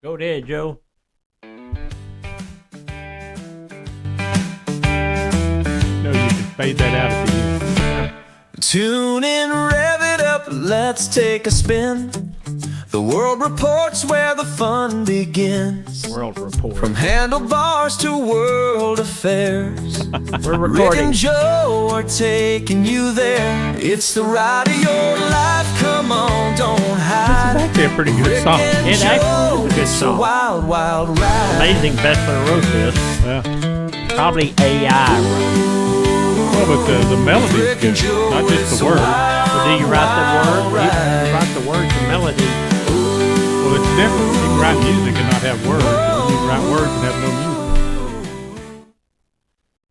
Go ahead, Joe. No, you can fade that out at the end. Tune in, rev it up, let's take a spin. The World Report's where the fun begins. World Report. From handlebars to world affairs. We're Rick recording. and Joe are taking you there. It's the ride of your life, come on, don't hide. It's actually a pretty good Rick song. and It actually Joe, is a good it's song. wild, wild ride. Amazing Bessler wrote this. Yeah. Probably AI wrote. Well, but the melody's Rick and good, Joe, not just it's the a words. wild, So do you write the wild words? ride. You write the words and melody. Well, it's different. You can write music and not have words. You can write words and have no music.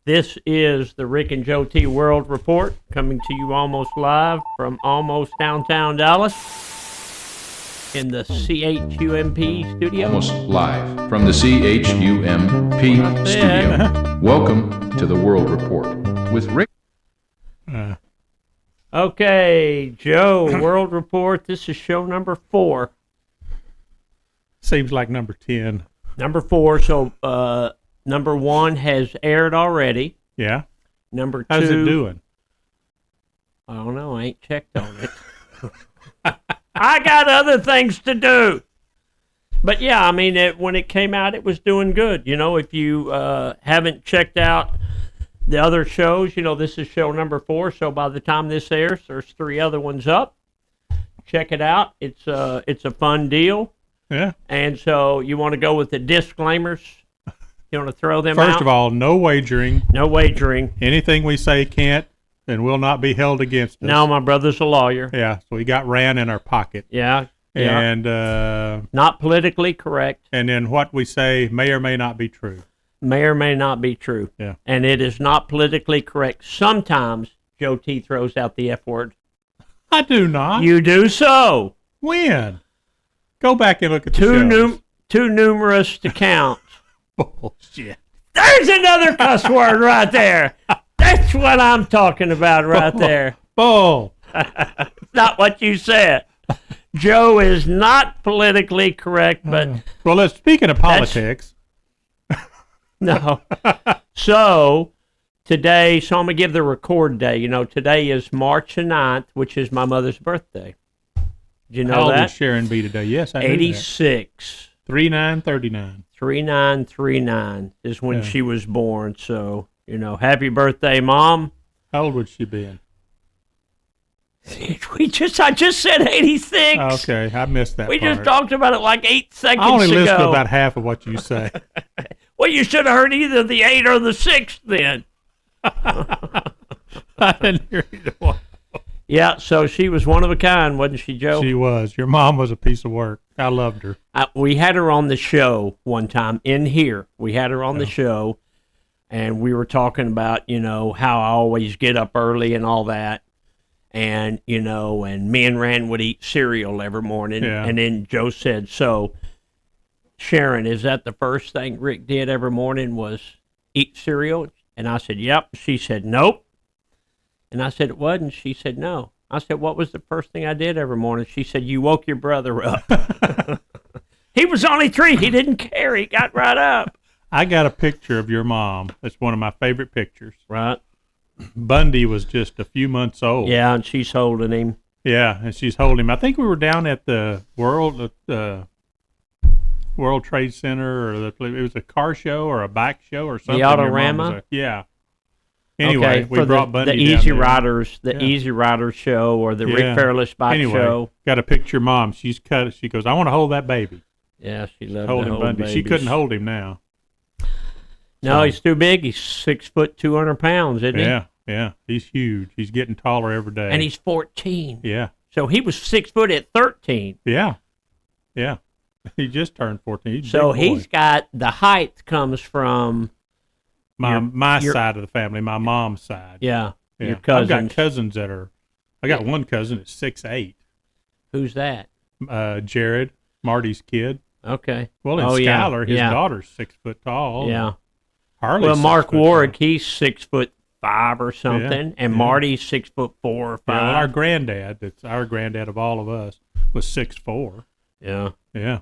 This is the Rick and Joe T World Report, coming to you almost live from almost downtown Dallas in the CHUMP studio. Almost live from the CHUMP studio. Welcome to the World Report with Rick. Okay, Joe, World Report. This is show number 4. Seems like number 10. Number 4. So, number 1 has aired already. Yeah. Number 2. How's it doing? I don't know. I ain't checked on it. I got other things to do. But yeah, I mean, when it came out, it was doing good. You know, if you haven't checked out the other shows, you know, this is show number 4. So by the time this airs, there's 3 other ones up. Check it out. It's a fun deal. Yeah. And so you want to go with the disclaimers? You want to throw them out? First of all, no wagering. No wagering. Anything we say can't and will not be held against us. No, my brother's a lawyer. Yeah. So we got Rand in our pocket. Yeah. Yeah. And Not politically correct. and then what we say may or may not be true. May or may not be true. Yeah. And it is not politically correct. Sometimes Joe T throws out the F word. I do not. You do so. When? Go back and look at the shows. Too numerous to count. Bullshit. There's another cuss word right there. That's what I'm talking about right there. Bull. Not what you said. Joe is not politically correct, but Well, speaking of politics, no. So today, I'm going to give the record day. You know, today is March the 9th, which is my mother's birthday. Did you know how old would that? Sharon be today? Yes, I knew that. 86. 3939. 3939 is when Yeah. she was born. So, you know, happy birthday, Mom. How old would she be? I just said 86. Okay, I missed that We part. just talked about it like 8 seconds I only ago. listened to about half of what you say. Well, you should have heard either the 8 or the 6 then. I didn't hear either one. Yeah, so she was one of a kind, wasn't she, Joe? She was. Your mom was a piece of work. I loved her. We had her on the show one time in here. We had her on the show, and we were talking about, you know, how I always get up early and all that. And, you know, and me and Rand would eat cereal every morning. Yeah. And then Joe said, so, Sharon, is that the first thing Rick did every morning was eat cereal? And I said, yep. She said, nope. And I said, it wasn't. She said, no. I said, what was the first thing I did every morning? She said, you woke your brother up. He was only 3. He didn't care. He got right up. I got a picture of your mom. It's one of my favorite pictures. Right. Bundy was just a few months old. Yeah, and she's holding him. Yeah, and she's holding him. I think we were down at the World Trade Center, or it was a car show or a bike show or something. The Your mom Autorama? was yeah. Anyway, Okay, we for brought the Bundy Easy down there. Riders, the Yeah. Easy Riders show, or the Rick Yeah. Fairless bike Anyway, show. got a picture of Mom. She's cut. She goes, I want to hold that baby. Yeah, she loved Holding to hold Bundy. She babies. couldn't hold him now. No, So- he's too big. He's 6 foot, 200 pounds, isn't he? Yeah, yeah. He's huge. He's getting taller every day. And he's 14. yeah, So he was 6 foot at 13. yeah, yeah. He just turned 14. He's a So big boy. he's got the height comes from my your- side of the family, my mom's side. your I've cousins. got cousins that are. I got one cousin that's 6'8". Who's that? Jared, Marty's kid. Okay. Well, and yeah, Skylar, his yeah. daughter's 6 foot tall. Yeah. Harley's Well, 6 Mark foot Warwick, tall. he's 6'5" or something, and yeah. Marty's 6'4" or 5. Yeah, well, our granddad, that's our granddad of all of us, was 6'4". Yeah. Yeah.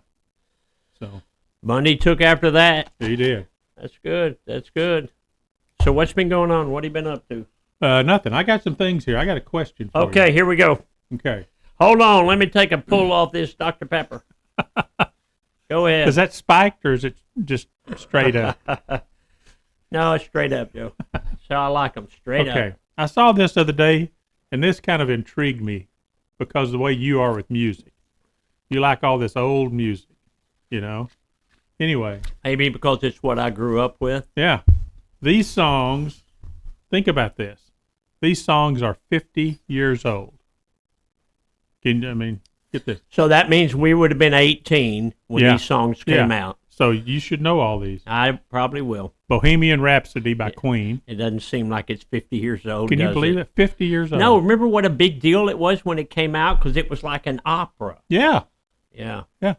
So Bundy took after that. he did. That's good. That's good. So what's been going on? What have you been up to? Nothing. I got some things here. I got a question for you. Okay, here we go. Okay. Hold on. Let me take a pull off this Dr. Pepper. Go ahead. Is that spiked or is it just straight up? No, it's straight up, Joe. So I like them straight up. Okay. I saw this the other day, and this kind of intrigued me because of the way you are with music. You like all this old music, you know? Anyway. Maybe because it's what I grew up with. Yeah. These songs, think about this. These songs are 50 years old. Get this. So that means we would have been 18 when Yeah. these songs came out. So you should know all these. I probably will. Bohemian Rhapsody by Queen. It doesn't seem like it's 50 years old, Can you does believe it? it? 50 years old. No, remember what a big deal it was when it came out? Because it was like an opera. Yeah. Yeah. Yeah.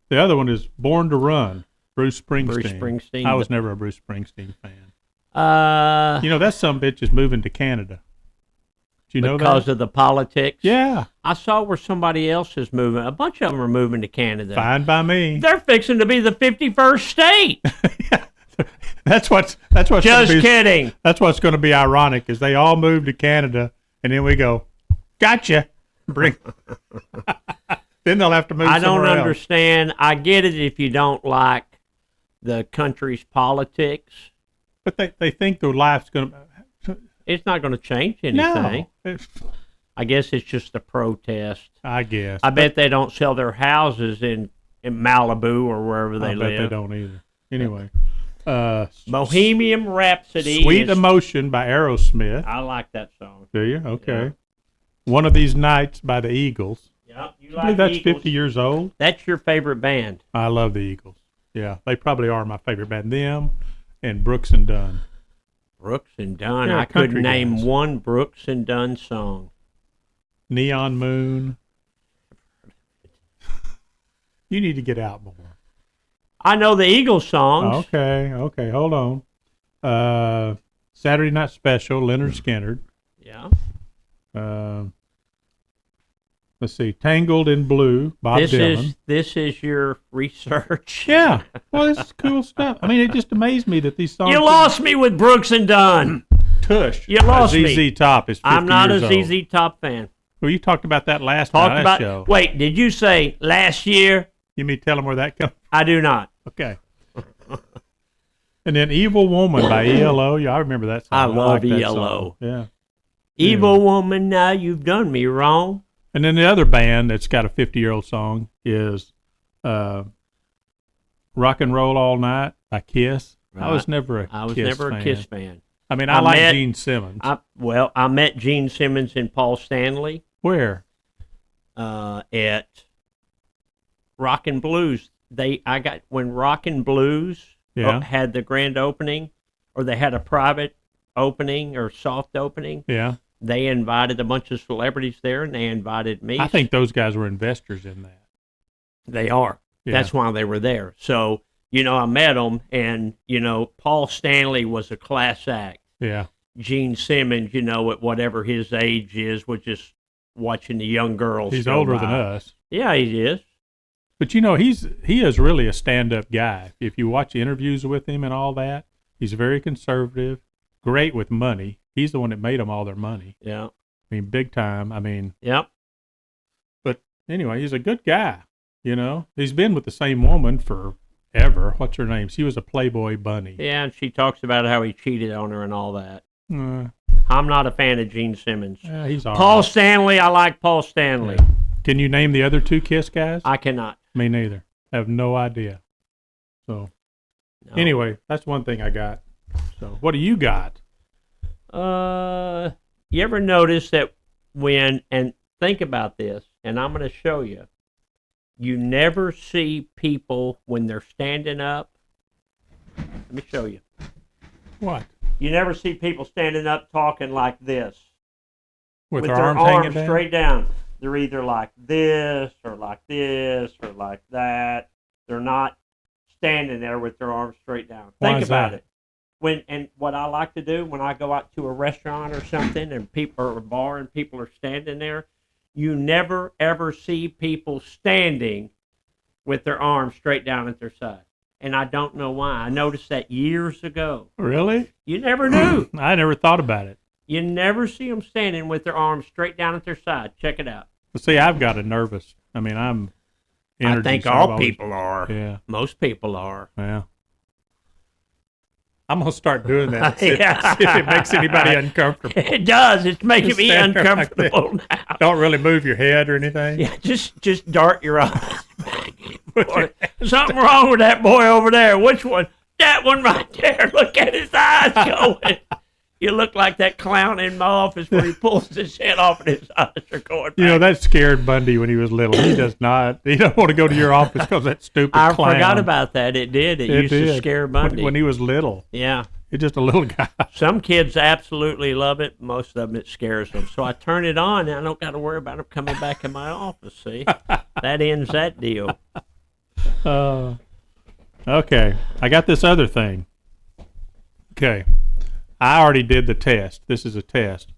The other one is Born to Run, Bruce Springsteen. Bruce Springsteen. I was never a Bruce Springsteen fan. Uh, That sumbitch is moving to Canada. Do you know that? because of the politics? Yeah. I saw where somebody else is moving. A bunch of them are moving to Canada. Fine by me. They're fixing to be the 51st state. Yeah. That's what's Just kidding. That's what's going to be ironic is they all move to Canada and then we go, gotcha. Bring. Then they'll have to move I don't somewhere else. understand. I get it if you don't like the country's politics. But they think their life's going to. It's not going to change anything. No. I guess it's just a protest. I guess. I bet they don't sell their houses in Malibu or wherever they I live. bet they don't either. Anyway. Bohemian Rhapsody. Sweet Emotion by Aerosmith. I like that song. Do you? Okay. One of These Nights by the Eagles. Yeah, you I like believe that's Eagles. 50 years old. That's your favorite band. I love the Eagles. Yeah, they probably are my favorite band. Them and Brooks and Dunn. Brooks and Dunn. Yeah, I couldn't country name guys. one Brooks and Dunn song. Neon Moon. You need to get out more. I know the Eagles songs. Okay, hold on. Saturday Night Special, Leonard Skinner. Yeah. Let's see, Tangled in Blue, Bob Dylan. This is your research. Yeah, well, this is cool stuff. I mean, it just amazed me that these songs. You lost me with Brooks and Dunn. Tush. You lost me. ZZ Top is 50 I'm not years a old. ZZ Top fan. Well, you talked about that last Talked night about. show. Wait, did you say last year? You mean tell them where that comes? I do not. Okay. And then Evil Woman by ELO. Yeah, I remember that song. I love like that ELO. song. Yeah. Evil woman, now you've done me wrong. And then the other band that's got a 50-year-old song is Rock and Roll All Night by Kiss. I was never a Kiss fan. I mean, I like Gene Simmons. I met Gene Simmons and Paul Stanley Where? at Rockin' Blues. When Rockin' Blues Yeah. had the grand opening, or they had a private opening or soft opening. Yeah. They invited a bunch of celebrities there, and they invited me. I think those guys were investors in that. They are. Yeah. That's why they were there. So, I met them, and, Paul Stanley was a class act. Yeah. Gene Simmons, at whatever his age is, was just watching the young girls. He's go older by. than us. Yeah, he is. But he is really a stand-up guy. If you watch interviews with him and all that, he's very conservative, great with money. He's the one that made them all their money. Yeah. I mean, big time. I mean, Yep. but anyway, he's a good guy. He's been with the same woman forever. What's her name? She was a Playboy bunny. Yeah, and she talks about how he cheated on her and all that. Uh, I'm not a fan of Gene Simmons. he's all Paul right. Stanley, I like Paul Stanley. Yeah. Can you name the other two Kiss guys? I cannot. Me neither. I have no idea. So No. anyway, that's one thing I got. So what do you got? You ever notice that and think about this, and I'm going to show you, you never see people when they're standing up. Let me show you. What? You never see people standing up talking like this. With their arms hanging down? straight down. They're either like this or like this or like that. They're not standing there with their arms straight down. Why Think is about that? it. And what I like to do when I go out to a restaurant or something and people or a bar and people are standing there, you never ever see people standing with their arms straight down at their side. And I don't know why. I noticed that years ago. Really? You never knew. I never thought about it. You never see them standing with their arms straight down at their side. Check it out. Well, see, I've got a nervous. I mean, I'm. I think all people are. Yeah. Most people are. Yeah. I'm gonna start doing that. See if it makes anybody uncomfortable. It does. It's making me Stand there like uncomfortable now. Don't really move your head or anything. Yeah, just dart your eyes back. Boy, something wrong with that boy over there. Which one? That one right there. Look at his eyes going. You look like that clown in my office where he pulls his head off and his eyes are going back. You know, that scared Bundy when he was little. He does not. He don't want to go to your office because that stupid I clown. forgot about that. It did. It used to scare Bundy. When he was little. Yeah. He's just a little guy. Some kids absolutely love it. Most of them, it scares them. So I turn it on, and I don't got to worry about them coming back in my office, see? That ends that deal. Okay. I got this other thing. Okay. I already did the test. This is a test.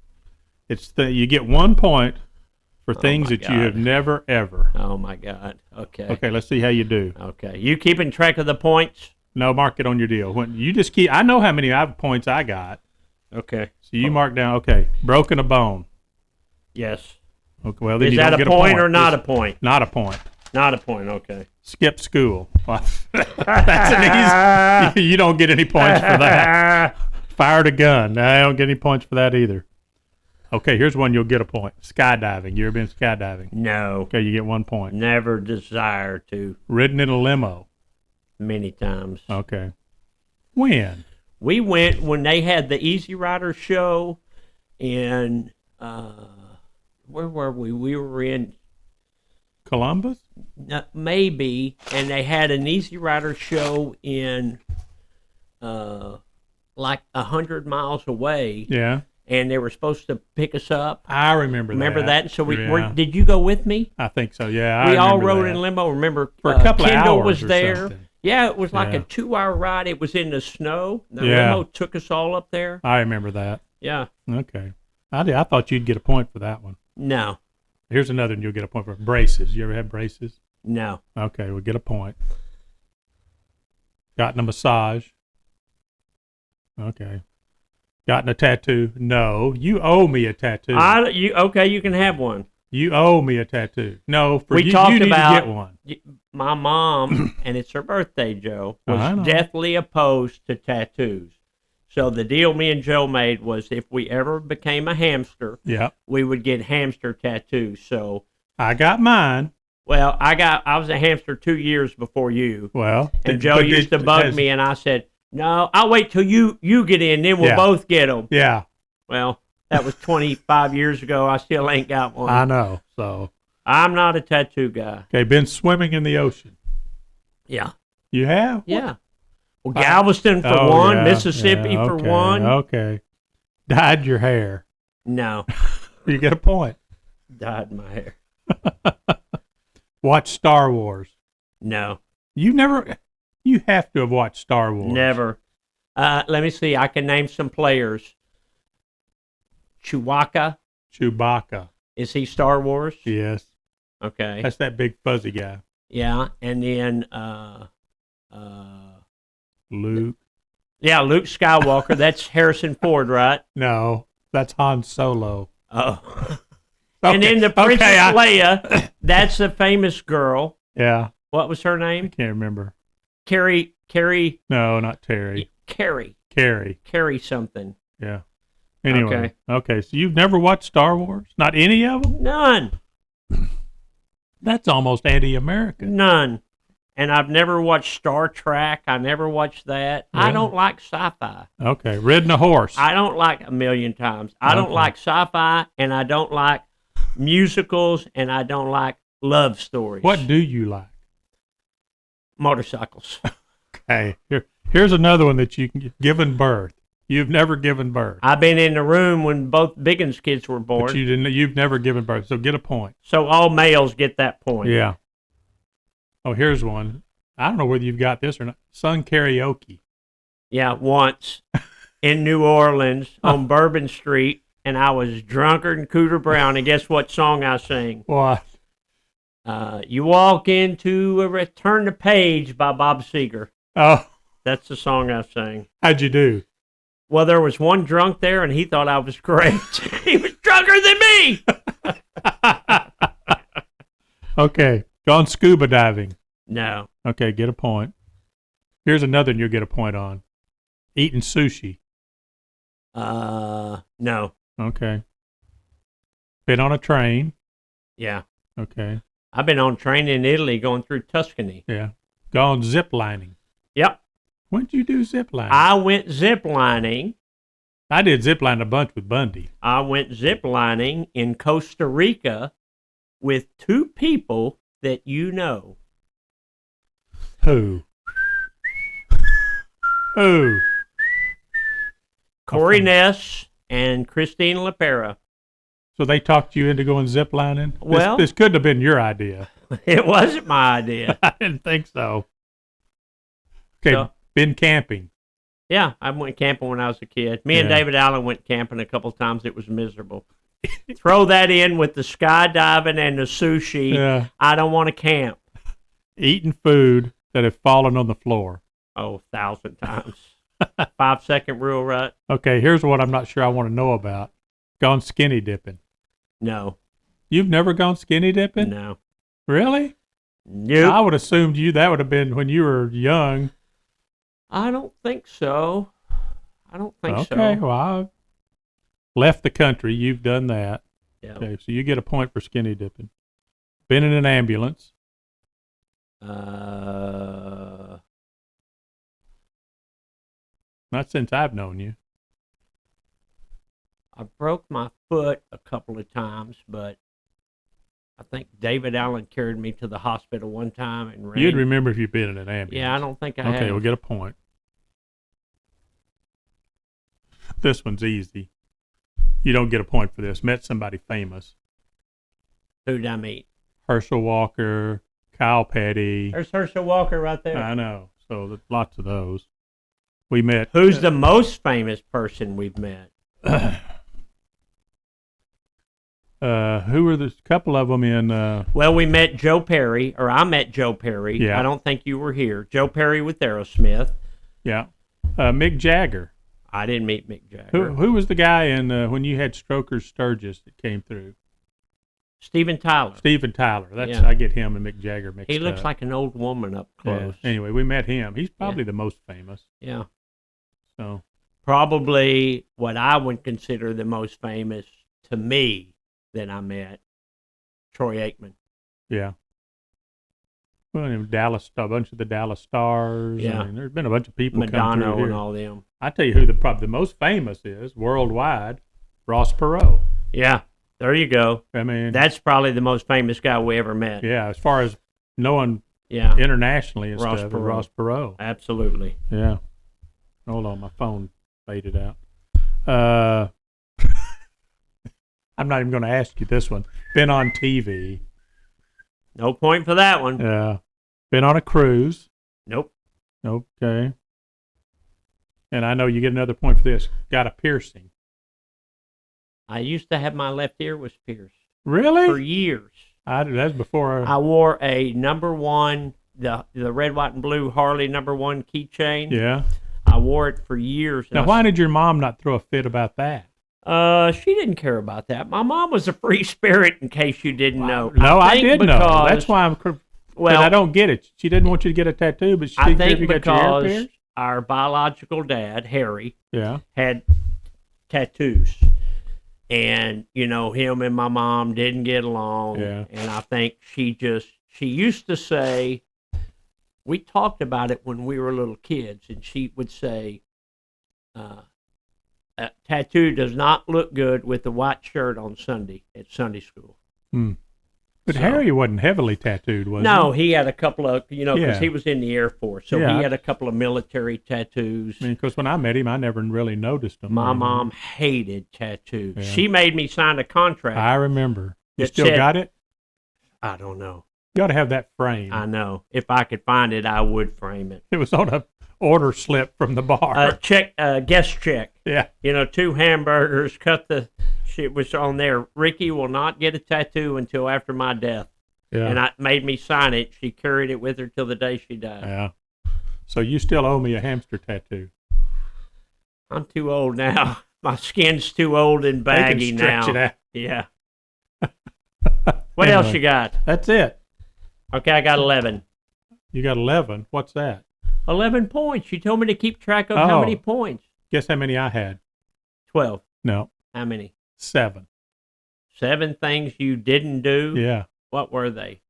You get 1 point for things that you have never, ever. Oh, my God. Okay. Okay, let's see how you do. Okay. You keeping track of the points? No, mark it on your deal. When you just keep, I know how many points I got. Okay. So you mark down, okay, broken a bone. Yes. Okay, well, then Is you that don't get a point or It's not a point? Not a point. Not a point, okay. Skip school. That's an easy. You don't get any points for that. Fired a gun. I don't get any points for that either. Okay, here's one you'll get a point. Skydiving. You ever been skydiving? No. Okay, you get 1 point. Never desire to. Ridden in a limo. Many times. Okay. When? We went when they had the Easy Rider show in, where were we? We were in Columbus? maybe, and they had an Easy Rider show in like 100 miles away. Yeah. And they were supposed to pick us up. I remember that. Remember that? So Yeah. did you go with me? I think so, yeah. We all remember rode that. in limo. Remember, For a couple of Kendall hours was or there. something. Yeah, it was like Yeah. a 2-hour ride. It was in the snow. The Yeah. limo took us all up there. I remember that. Yeah. Okay. I thought you'd get a point for that one. No. Here's another one you'll get a point for. Braces. You ever had braces? No. Okay, we'll get a point. Gotten a massage. Okay. Gotten a tattoo. No, you owe me a tattoo. Okay, you can have one. You owe me a tattoo. No, We you, talked you need about to get one. My mom, and it's her birthday, Joe, I know. was deathly opposed to tattoos. So the deal me and Joe made was if we ever became a hamster, Yeah. we would get hamster tattoos. So, I got mine. well, I was a hamster 2 years before you, Well, and Joe used to bug me, and I said, no, I'll wait till you get in, then we'll Yeah. both get them. Yeah, Well, that was 25 years ago. I still ain't got one. I know. So, I'm not a tattoo guy. okay, been swimming in the ocean. Yeah. You have? Yeah. Well, Galveston for Oh, one, yeah, Mississippi yeah, for okay, one. Okay. Dyed your hair. No, You get a point. dyed my hair. Watch Star Wars. No, You have to have watched Star Wars. never. Let me see. I can name some players. Chewbacca. Is he Star Wars? Yes. Okay. That's that big fuzzy guy. Yeah, and then Luke. yeah, Luke Skywalker. That's Harrison Ford, right? No, that's Han Solo. Oh. And then the Okay, Princess Leia. That's a famous girl. Yeah, What was her name? can't remember. Carrie No, not Terry. Carrie something. Yeah. Anyway. Okay. So you've never watched Star Wars? Not any of them? None. That's almost anti-American. None. And I've never watched Star Trek. I never watched that. I Really? don't like sci-fi. Okay. Ridden a horse. I don't like a million times. I don't Okay. like sci-fi, and I don't like musicals, and I don't like love stories. What do you like? Motorcycles. Okay. Here's another one that you can given birth. You've never given birth. I've been in the room when both Biggins kids were born. But you've never given birth. So get a point. So all males get that point. Yeah. Oh, here's one. I don't know whether you've got this or not. Sung karaoke. Yeah, once in New Orleans on Bourbon Street, and I was drunker than Cooter Brown, and guess what song I sang? What? You walk into Turn the Page by Bob Seger. Oh, That's the song I sang. how'd you do? Well, there was one drunk there, and he thought I was great. He was drunker than me. Okay, gone scuba diving. No. Okay, get a point. Here's another one you'll get a point on. Eating sushi. No. Okay. Been on a train. Yeah. Okay. I've been on a train in Italy going through Tuscany. Yeah. Gone zip lining. Yep. When did you do zip lining? I went zip lining. I did zip line a bunch with Bundy. I went zip lining in Costa Rica with two people that you know. Who? Who? Corey Ness and Christine LaPera. So they talked you into going zip lining? Well, this couldn't have been your idea. It wasn't my idea. I didn't think so. Okay, So- been camping. Yeah, I went camping when I was a kid. Me and Yeah. David Allen went camping a couple times. It was miserable. Throw that in with the skydiving and the sushi. Yeah. I don't want to camp. Eating food that have fallen on the floor. Oh, 1,000 times. 5-second rule, right? Okay, here's what I'm not sure I want to know about. Gone skinny dipping. No. You've never gone skinny dipping? No. Really? Nope. I would have assumed that would have been when you were young. I don't think so. I don't think so. Okay, well, I left the country. You've done that. Yeah. Okay, so you get a point for skinny dipping. Been in an ambulance. Uh, Not since I've known you. I broke my foot a couple of times, but I think David Allen carried me to the hospital one time and ran. You'd remember if you'd been in an ambulance. Yeah, I don't think I have. Okay, we'll get a point. This one's easy. You don't get a point for this. Met somebody famous. Who'd I meet? Herschel Walker, Kyle Petty. There's Herschel Walker right there. I know. So there's lots of those. We met. Who's the most famous person we've met? Who were the couple of them in? Well, we met Joe Perry, or I met Joe Perry. Yeah. I don't think you were here. Joe Perry with Aerosmith. Yeah, Mick Jagger. I didn't meet Mick Jagger. Who was the guy in when you had Stroker Sturgis that came through? Steven Tyler. Steven Tyler. That's Yeah. I get him and Mick Jagger mixed up. He looks like an old woman up Yeah. close. Anyway, we met him. He's probably the most famous. Yeah. So Probably what I would consider the most famous to me that I met, Troy Aikman. yeah. Well, and Dallas, a bunch of the Dallas Stars. Yeah. I mean, there's been a bunch of people come Madonna through here. and all them. I tell you who probably the most famous is worldwide, Ross Perot. Yeah, there you go. I mean, That's probably the most famous guy we ever met. yeah, as far as knowing Yeah, internationally and Ross stuff, Perot. Ross Perot. absolutely. Yeah. Hold on, my phone faded out. I'm not even going to ask you this one. Been on TV. No point for that one. Yeah. Been on a cruise. Nope. Okay. And I know you get another point for this. Got a piercing. I used to have my left ear was pierced for Really? years. That's before. I wore a number one, the red, white, and blue Harley number one keychain. Yeah. I wore it for years. Now, why did your mom not throw a fit about that? She didn't care about that. My mom was a free spirit, in case you didn't know. No, I think did know. because- That's why I'm. Well, I don't get it. She didn't want you to get a tattoo, but she I didn't care if think you got your hair because pierced. our biological dad, Harry, Yeah. had tattoos. And, him and my mom didn't get along. Yeah. And I think she used to say, we talked about it when we were little kids, and she would say, a tattoo does not look good with a white shirt on Sunday at Sunday school. Hmm. But So- Harry wasn't heavily tattooed, was No, he? he had a couple of, because Yeah. he was in the Air Force, so Yeah. he had a couple of military tattoos. I mean, because when I met him, I never really noticed him. My mom hated tattoos. Yeah. She made me sign a contract. I remember. You It still said- got it? I don't know. You ought to have that framed. I know. If I could find it, I would frame it. It was on a order slip from the bar. Guest check. yeah. 2 hamburgers. It was on there. Ricky will not get a tattoo until after my death. Yeah. And I made me sign it. She carried it with her till the day she died. Yeah. So you still owe me a hamster tattoo. I'm too old now. My skin's too old and They can baggy stretch now. it out. Yeah. What else Anyway, you got? That's it. Okay, I got 11. You got 11. What's that? 11 points. You told me to keep track of how many points. Guess how many I had? 12. No. How many? 7. 7 things you didn't do? Yeah. What were they?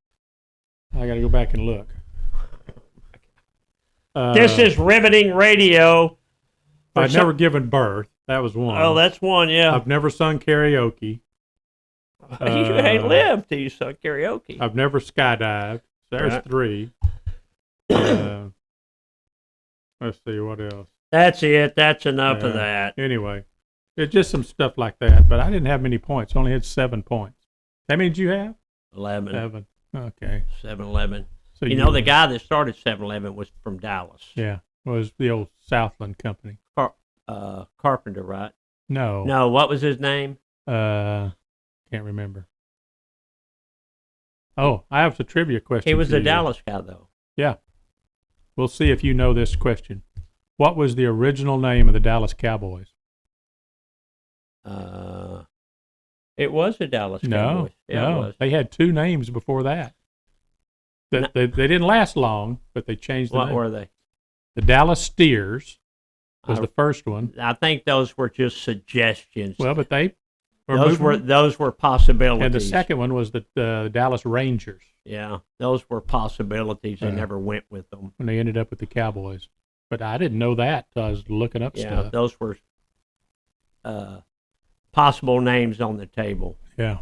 I got to go back and look. This is riveting radio. I've never given birth. That was one. Oh, that's one, yeah. I've never sung karaoke. You ain't lived till you sung karaoke. I've never skydived. So there's Right. 3. Let's see, what else? That's it. That's enough of that. Anyway, it's just some stuff like that. But I didn't have many points. I only had 7 points. How many did you have? 11. 7. Okay. 7-Eleven. So You know, the guy that started 7-Eleven was from Dallas. Yeah. Was the old Southland company. Carpenter, right? No. No, what was his name? Can't remember. Oh, I have a trivia question. He was for a you. Dallas guy, though. Yeah. We'll see if you know this question. What was the original name of the Dallas Cowboys? It was a Dallas No, Cowboys. Yeah, no. it was. They had 2 names before that. They didn't last long, but they changed the What name. were they? The Dallas Steers was the first one. I think those were just suggestions. Well, but they those were possibilities. And the second one was the Dallas Rangers. Yeah, those were possibilities. They Yeah. never went with them. When they ended up with the Cowboys. But I didn't know that till I was looking up Yeah, stuff. those were possible names on the table. Yeah.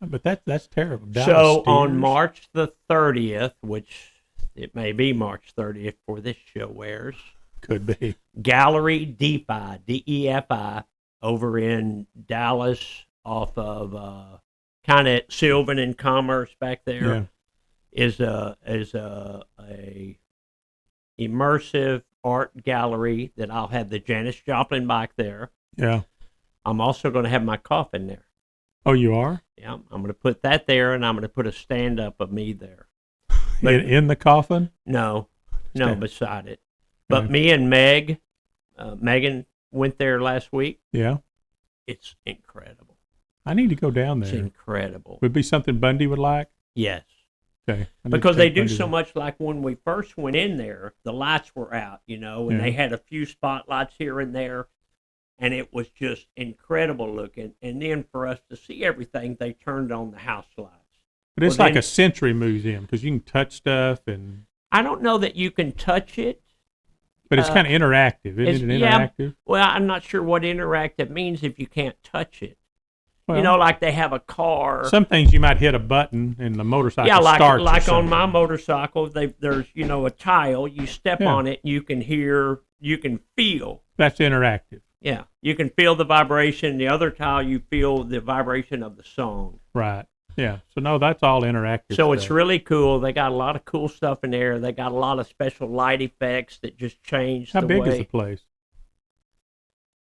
But that's terrible. Dallas So on Steers. March the 30th, which it may be March 30th for this show airs, Could be. Gallery DeFi, DEFI, over in Dallas off of kind of Sylvan and Commerce back there, is a immersive art gallery that I'll have the Janis Joplin back there. Yeah. I'm also going to have my coffin there. Oh, you are? Yeah, I'm going to put that there, and I'm going to put a stand-up of me there. In the coffin? No, Stand. beside it. But Okay. me and Megan went there last week. Yeah. It's incredible. I need to go down It's there. incredible. Would be something Bundy would like? Yes. Okay. I need Because to they take do Bundy so there. much, like when we first went in there, the lights were out, and they had a few spotlights here and there, and it was just incredible looking. And then for us to see everything, they turned on the house lights. But it's Well, like then- a sensory museum because you can touch stuff and. I don't know that you can touch it. But it's kind of interactive, isn't it? yeah, Interactive. well, I'm not sure what interactive means if you can't touch it. Well, Like they have a car. some things you might hit a button and the motorcycle Yeah, starts. or like on something. my motorcycle, there's a tile. You step Yeah. on it, you can hear, you can feel. That's interactive, Yeah, you can feel the vibration. The other tile, you feel the vibration of the song. right? Yeah. So no, that's all interactive. So it's stuff. really cool. They got a lot of cool stuff in there. They got a lot of special light effects that just change How the big way. is the place?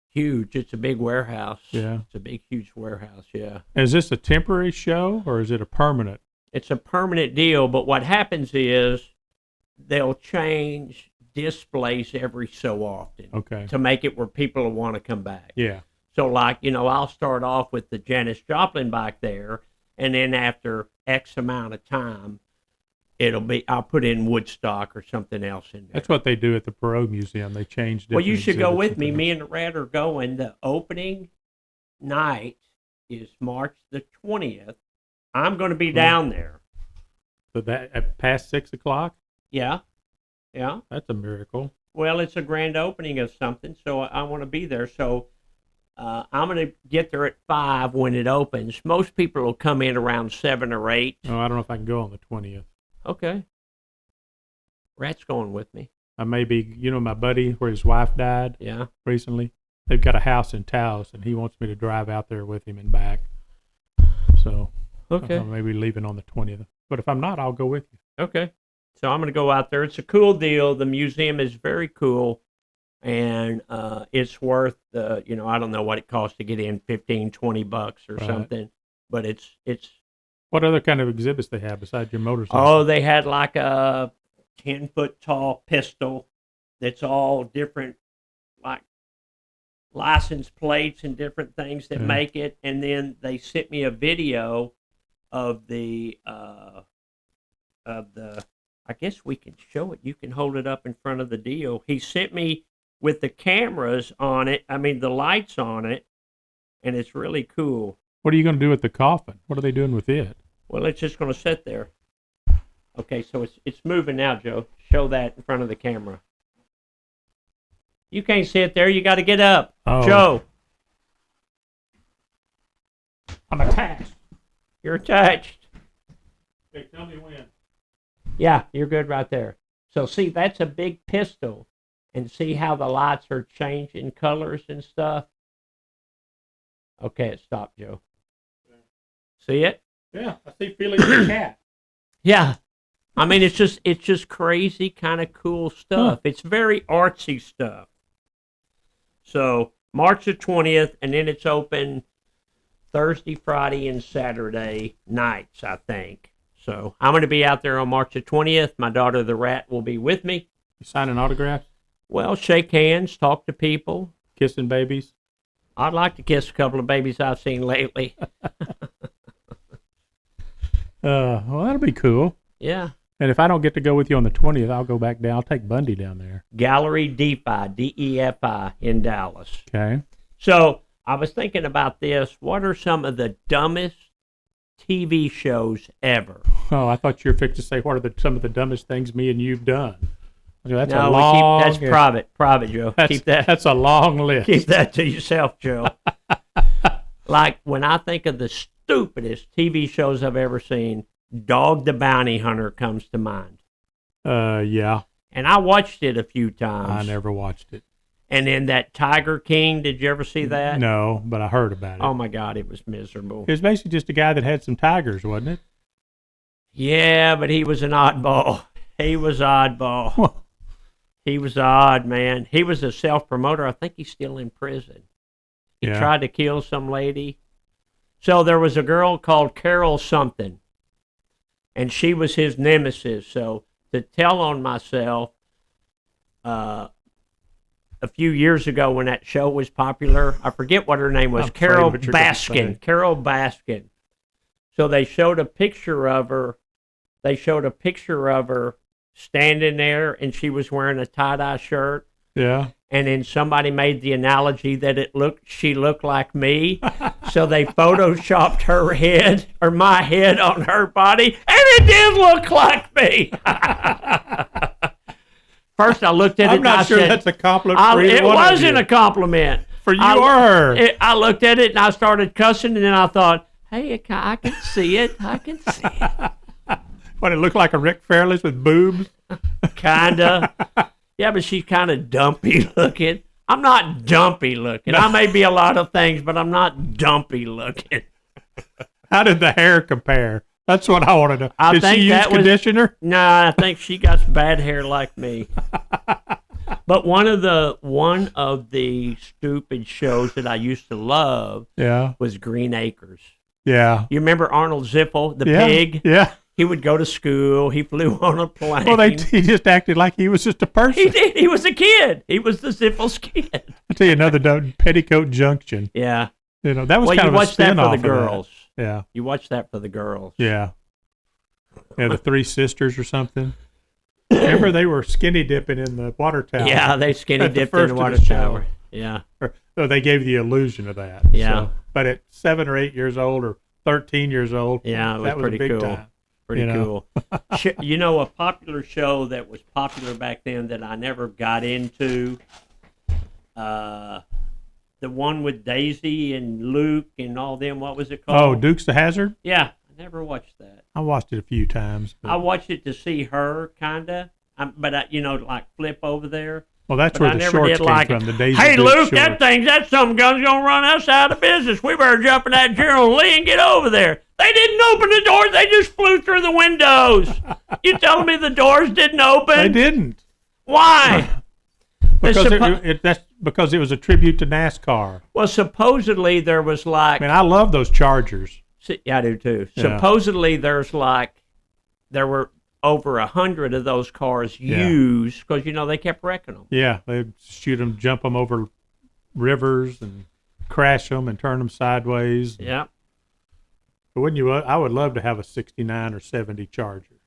Huge. It's a big warehouse. Yeah. It's a big, huge warehouse. Yeah. Is this a temporary show or is it a permanent? It's a permanent deal, but what happens is they'll change displays every so often Okay. to make it where people will want to come back. Yeah. So, like, I'll start off with the Janis Joplin back there, and then after X amount of time, I'll put in Woodstock or something else in there. That's what they do at the Perot Museum. They change. Well, you should go exhibits with and me. things. Me and the Rat are going. The opening night is March the 20th. I'm going to be down there. So that at past 6 o'clock. Yeah. Yeah. That's a miracle. Well, it's a grand opening of something, so I want to be there. So I'm going to get there at 5 when it opens. Most people will come in around 7 or 8. No, I don't know if I can go on the 20th. Okay. Rat's going with me. I may be. My buddy where his wife died Yeah. recently. They've got a house in Taos, and he wants me to drive out there with him and back. So Okay. I may be leaving on the 20th. But if I'm not, I'll go with you. Okay. So I'm going to go out there. It's a cool deal. The museum is very cool. And it's worth, I don't know what it costs to get in, $15, $20 or Right. something. But it's What other kind of exhibits they have besides your motorcycle? Oh, they had like a 10-foot tall pistol that's all different, like license plates and different things that make it. And then they sent me a video of the, I guess we can show it. You can hold it up in front of the deal. He sent me with the cameras on it. I mean, the lights on it, and it's really cool. What are you going to do with the coffin? What are they doing with it? Well, it's just going to sit there. Okay, so it's moving now, Joe. Show that in front of the camera. You can't sit there. You got to get up. Oh. Joe. I'm attached. You're attached. Okay, tell me when. Yeah, you're good right there. So see, that's a big pistol. And see how the lights are changing colors and stuff? Okay, it stopped, Joe. See it? Yeah, I see Felix the cat. Yeah. I mean, it's just crazy, kind of cool stuff. It's very artsy stuff. So March the 20th, and then it's open Thursday, Friday, and Saturday nights, I think. So I'm going to be out there on March the 20th. My daughter, the rat, will be with me. You signing autographs? Well, shake hands, talk to people. Kissing babies? I'd like to kiss a couple of babies I've seen lately. Well, that'll be cool. Yeah. And if I don't get to go with you on the 20th, I'll go back down. I'll take Bundy down there. Gallery DeFi, DEFI in Dallas. Okay. So I was thinking about this. What are some of the dumbest TV shows ever? Oh, I thought you were fixing to say, what are some of the dumbest things me and you've done? That's no, a long, that's private, Joe. Keep that. That's a long list. Keep that to yourself, Joe. Like when I think of the stupidest TV shows I've ever seen, Dog the Bounty Hunter comes to mind. Yeah. And I watched it a few times. I never watched it. And then that Tiger King, did you ever see that? No, but I heard about it. Oh my God, it was miserable. It was basically just a guy that had some tigers, wasn't it? Yeah, but he was an oddball. He was oddball. He was odd, man. He was a self-promoter. I think he's still in prison. He tried to kill some lady. So there was a girl called Carol something, and she was his nemesis. So to tell on myself, a few years ago when that show was popular, I forget what her name was, Carol Baskin. Carol Baskin. So they showed a picture of her. Standing there, and she was wearing a tie-dye shirt. Yeah. And then somebody made the analogy that she looked like me. So they photoshopped her head, or my head, on her body, and it did look like me. First I looked at it I'm not sure that's a compliment for either it one of you. wasn't a compliment. For you or her. I looked at it, and I started cussing, and then I thought, hey, I can see it. I can see it. What, it looked like a Rick Fairless with boobs? Kinda. Yeah, but she's kind of dumpy looking. I'm not dumpy looking. I may be a lot of things, but I'm not dumpy looking. How did the hair compare? That's what I want to know. Did she use conditioner? No, I think she got bad hair like me. But one of the stupid shows that I used to love was Green Acres. Yeah. You remember Arnold Ziffel, the pig? Yeah. He would go to school. He flew on a plane. Well, he just acted like he was just a person. He did. He was a kid. He was the Ziffel's kid. I'll tell you another Petticoat Junction. Yeah. You know, that was kind of a spin-off. You watched that for the girls. Yeah. You watched that for the girls. Yeah. Yeah, the Three Sisters or something. Remember, they were skinny dipping in the water tower. Yeah, they skinny dipped in the water tower. Yeah. So they gave the illusion of that. Yeah. So, but at 7 or 8 years old or 13 years old, yeah, it was pretty big cool. Time. Pretty cool. You know, a popular show that was popular back then that I never got into, the one with Daisy and Luke and all them, what was it called? Oh, Dukes of Hazzard? Yeah, I never watched that. I watched it a few times. I watched it to see her, kind of, but, like flip over there. Well, that's where the shorts came from, the Daisy Hey, Duke Luke, shorts. that some gun's going to run us out of business. We better jump in that General Lee and get over there. They didn't open the doors. They just flew through the windows. You telling me the doors didn't open? They didn't. Why? That's because it was a tribute to NASCAR. Well, supposedly there was like... I mean, I love those Chargers. Yeah, I do too. Yeah. Supposedly, there were over 100 of those cars used because they kept wrecking them. Yeah, they'd shoot them, jump them over rivers, and crash them and turn them sideways. Yeah. But wouldn't you? I would love to have a '69 or '70 Charger.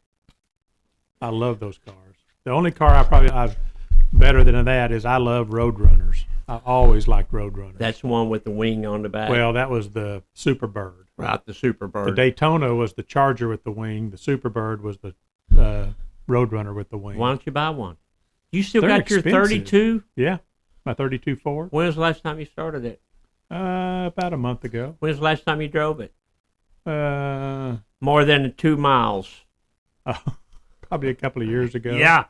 I love those cars. The only car I've better than that is I love Roadrunners. I always liked Roadrunners. That's the one with the wing on the back. Well, that was the Superbird. Right, the Superbird. The Daytona was the Charger with the wing. The Superbird was the Roadrunner with the wing. Why don't you buy one? You still They're got your expensive. 32? Yeah, my 32 Ford. When was the last time you started it? About a month ago. When was the last time you drove it? Uh, More than 2 miles. Probably a couple of years ago. Yeah.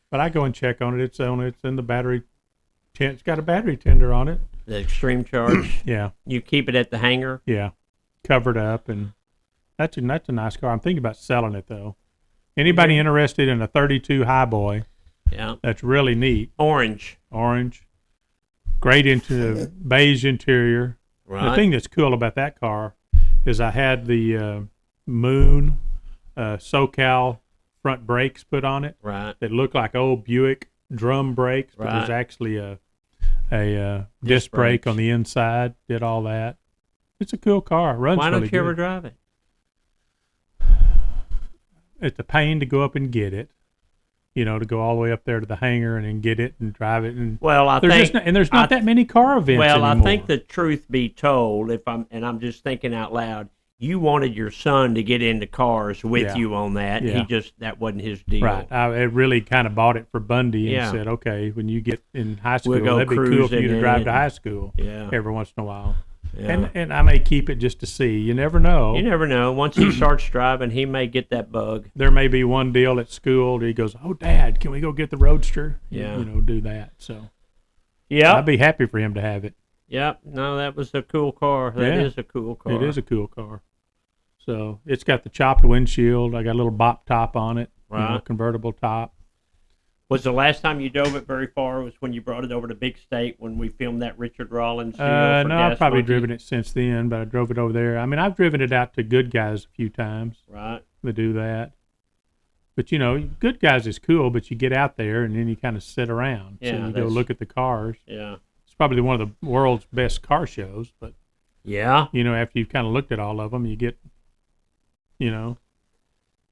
But I go and check on it. It's in the battery tent. It's got a battery tender on it. The Extreme Charge. Yeah. You keep it at the hangar. Yeah. Covered up, and that's a nice car. I'm thinking about selling it though. Anybody interested in a 32 Highboy? Yeah. That's really neat. Orange. Great beige interior. Right. The thing that's cool about that car is I had the Moon SoCal front brakes put on it. Right. That looked like old Buick drum brakes, but it was actually a disc brake on the inside. Did all that. It's a cool car. Runs Why don't really you ever good. drive it? It's a pain to go up and get it. To go all the way up there to the hangar and then get it and drive it. And Well, there's not that many car events anymore. I think the truth be told, I'm just thinking out loud, you wanted your son to get into cars with you on that. Yeah. that wasn't his deal. Right. I really kind of bought it for Bundy and said, okay, when you get in high school, We'll go that'd be cool for you to drive to cruising high school every once in a while. Yeah. And I may keep it just to see. You never know. You never know. Once he starts driving, he may get that bug. There may be one deal at school that he goes, oh, Dad, can we go get the Roadster? Yeah. Do that. So yeah, I'd be happy for him to have it. Yep. No, that was a cool car. That is a cool car. It is a cool car. So it's got the chopped windshield. I got a little bop top on it. Right. Convertible top. Was the last time you drove it very far was when you brought it over to Big State when we filmed that Richard Rollins deal? No, I've probably driven it since then, but I drove it over there. I mean, I've driven it out to Good Guys a few times. Right. To do that. But, Good Guys is cool, but you get out there and then you kind of sit around. Yeah, so you go look at the cars. Yeah. It's probably one of the world's best car shows, but, yeah. After you've kind of looked at all of them, you get,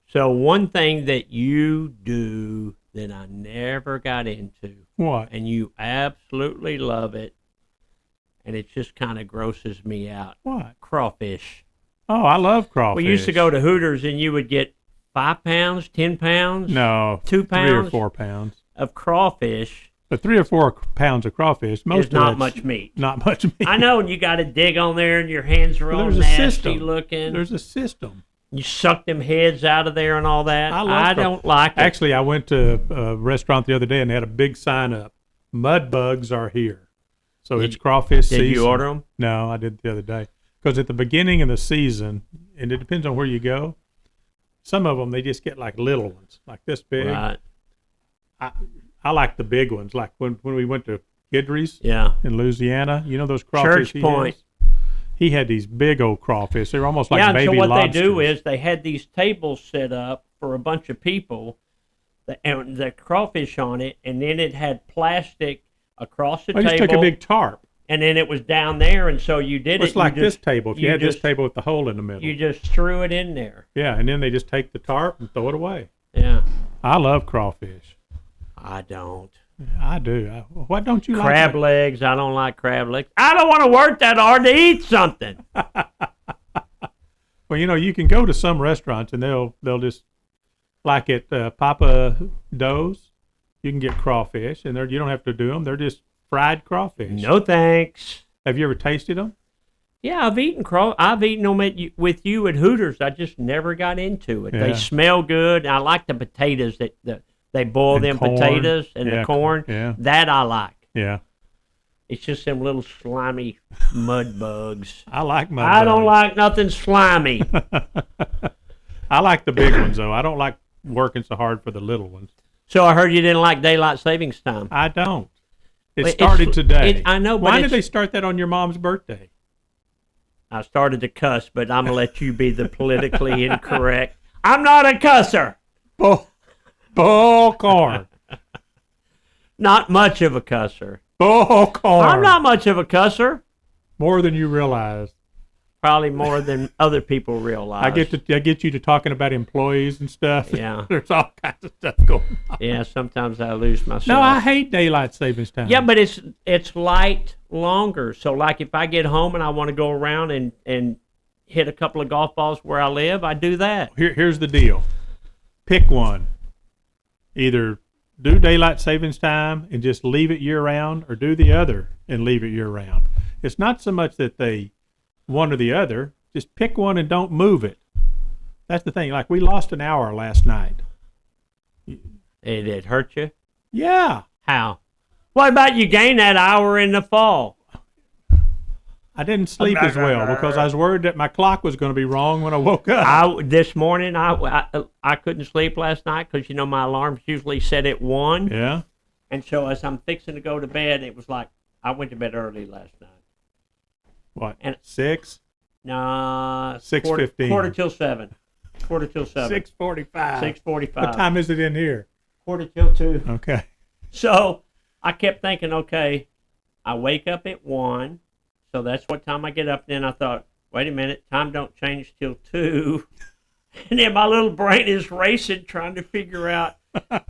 So one thing that you do that I never got into. What? And you absolutely love it, and it just kind of grosses me out. What? Crawfish. Oh, I love crawfish. We used to go to Hooters, and you would get 5 pounds, 10 pounds. No, 2 pounds. 3 or 4 pounds Of crawfish. But 3 or 4 pounds of crawfish. Most is not much meat. Not much meat. I know, and you got to dig on there, and your hands are all nasty looking. There's a system. You suck them heads out of there and all that. I don't like it. Actually, I went to a restaurant the other day and they had a big sign up. Mud bugs are here. So it's crawfish season. Did you order them? No, I did the other day. Because at the beginning of the season, and it depends on where you go, some of them, they just get like little ones, like this big. Right. I like the big ones, like when we went to Guidry's in Louisiana. You know those crawfish Church Point. He had these big old crawfish. They were almost like baby lobsters. So what they do is they had these tables set up for a bunch of people, and the crawfish on it, and then it had plastic across the table. I just took a big tarp. And then it was down there, and so you did It's like this table. If you had this table with the hole in the middle. You just threw it in there. Yeah, and then they just take the tarp and throw it away. Yeah. I love crawfish. I don't. I do. What don't you like? Crab legs. I don't like crab legs. I don't want to work that hard to eat something. Well, you can go to some restaurants and they'll just, like at Papa Do's, you can get crawfish and you don't have to do them. They're just fried crawfish. No thanks. Have you ever tasted them? Yeah, I've eaten them with you at Hooters. I just never got into it. Yeah. They smell good. I like the potatoes that they boil And them corn. potatoes and the corn. Yeah. That I like. Yeah. It's just them little slimy mud bugs. I like mud I don't bugs. like nothing slimy. I like the big ones, though. I don't like working so hard for the little ones. So I heard you didn't like daylight savings time. I don't. It Well, started today. I know, but Why did they start that on your mom's birthday? I started to cuss, but I'm going to let you be the politically incorrect. I'm not a cusser. Bullcorn. Not much of a cusser. Bullcorn. I'm not much of a cusser. More than you realize. Probably more than other people realize. I get you to talking about employees and stuff. Yeah. There's all kinds of stuff going on. Yeah, sometimes I lose myself. No, I hate daylight savings time. Yeah, but it's light longer. So like if I get home and I want to go around and hit a couple of golf balls where I live, I do that. Here's the deal. Pick one. Either do daylight savings time and just leave it year round, or do the other and leave it year round. It's not so much that they one or the other. Just pick one and don't move it. That's the thing. Like we lost an hour last night. It hurt you? Yeah. How? What about you gain that hour in the fall? I didn't sleep as well because I was worried that my clock was going to be wrong when I woke up. This morning, I couldn't sleep last night because, my alarm's usually set at 1. Yeah. And so as I'm fixing to go to bed, it was like I went to bed early last night. What? And 6? Nah. 6:15. Quarter till 7. 6:45. 6:45. What time is it in here? Quarter till 2. Okay. So I kept thinking, okay, I wake up at 1, so that's what time I get up. Then I thought, wait a minute, time don't change till 2. And then my little brain is racing trying to figure out.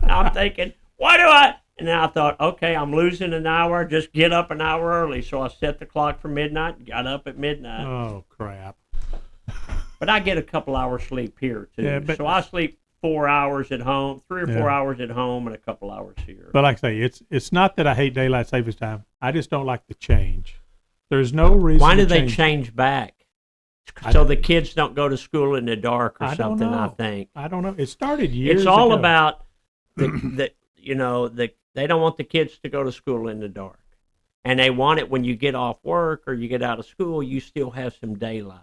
I'm thinking, why do I? And then I thought, okay, I'm losing an hour. Just get up an hour early. So I set the clock for midnight and got up at midnight. Oh, crap. But I get a couple hours sleep here, too. Yeah, but, so I sleep 4 hours at home, 3 or 4 Yeah. hours at home, and a couple hours here. But like I say, it's not that I hate daylight savings time. I just don't like the change. There's no reason. Why do to they change back? So the kids don't go to school in the dark or something, I think. I don't know. It started years It's all ago. about they don't want the kids to go to school in the dark. And they want it when you get off work or you get out of school, you still have some daylight.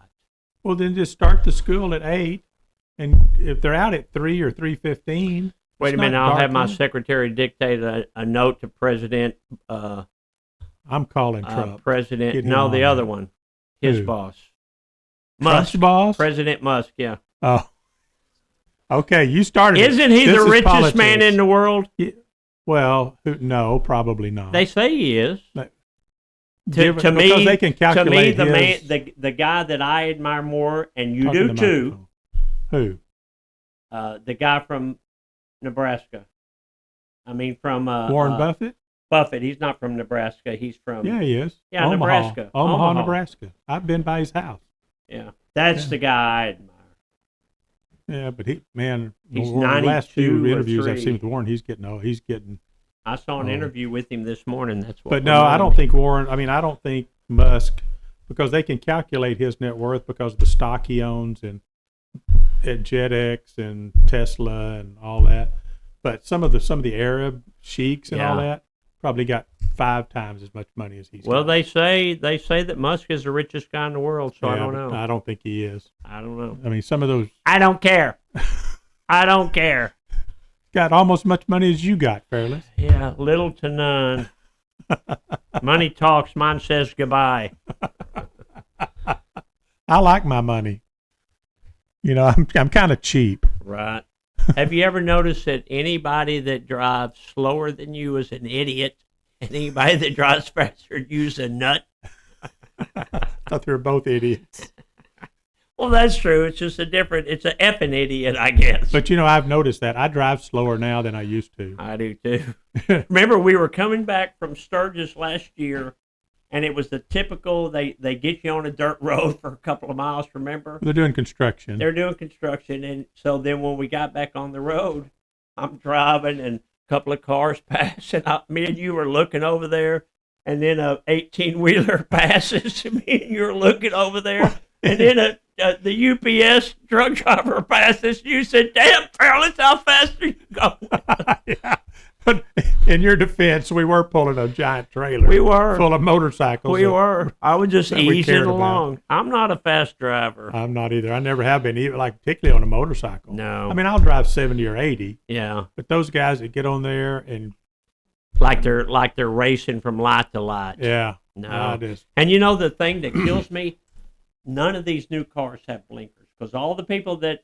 Well, then just start the school at 8, and if they're out at 3 or 3:15. Wait a minute, I'll have my secretary dictate a note to President. I'm calling Trump. President, Get him no, on the there. other one, his Who? boss, Trump's Musk, boss. President Musk. Yeah. Oh, okay. You started. Isn't he the richest man in the world? Yeah. Well, no, probably not. They say he is. To because me, they can calculate the guy that I admire more, and you do too. Who? The guy from Nebraska. I mean, from Warren Buffett. Buffett. He's not from Nebraska. He's from He is. Yeah, Omaha. Nebraska. Omaha, Nebraska. I've been by his house. Yeah, that's the guy I admire. Yeah, but he's the last few 92 or interviews I've 3. seen with Warren, he's getting. I saw an interview with him this morning. That's what. But no, I don't think Warren. I mean, I don't think Musk, because they can calculate his net worth because of the stock he owns and at JetX and Tesla and all that. But some of the Arab sheiks and all that probably got 5 times as much money as he's got. Well, they say that Musk is the richest guy in the world. So I don't know. I don't think he is. I don't know. I mean, some of those. I don't care. I don't care. Got almost as much money as you got, Fairless. Yeah, little to none. Money talks, mine says goodbye. I like my money. I'm kind of cheap. Right. Have you ever noticed that anybody that drives slower than you is an idiot, and anybody that drives faster than you is a nut? I thought they were both idiots. Well, that's true. It's just it's an effing idiot, I guess. But, I've noticed that. I drive slower now than I used to. I do, too. Remember, we were coming back from Sturgis last year, and it was the typical, they get you on a dirt road for a couple of miles, remember? They're doing construction. They're doing construction, and so then when we got back on the road, I'm driving, and a couple of cars pass, and me and you were looking over there, and then a 18-wheeler passes, and me and you were looking over there, and then the UPS truck driver passes. You said, "Damn, Fairless, how fast are you going?" Yeah. But in your defense, we were pulling a giant trailer. We were. Full of motorcycles. We were. I was just easing along. About. I'm not a fast driver. I'm not either. I never have been, even particularly on a motorcycle. No. I mean, I'll drive 70 or 80. Yeah. But those guys that get on there and like they're racing from light to light. Yeah. No. Just... And the thing that kills me, none of these new cars have blinkers because all the people that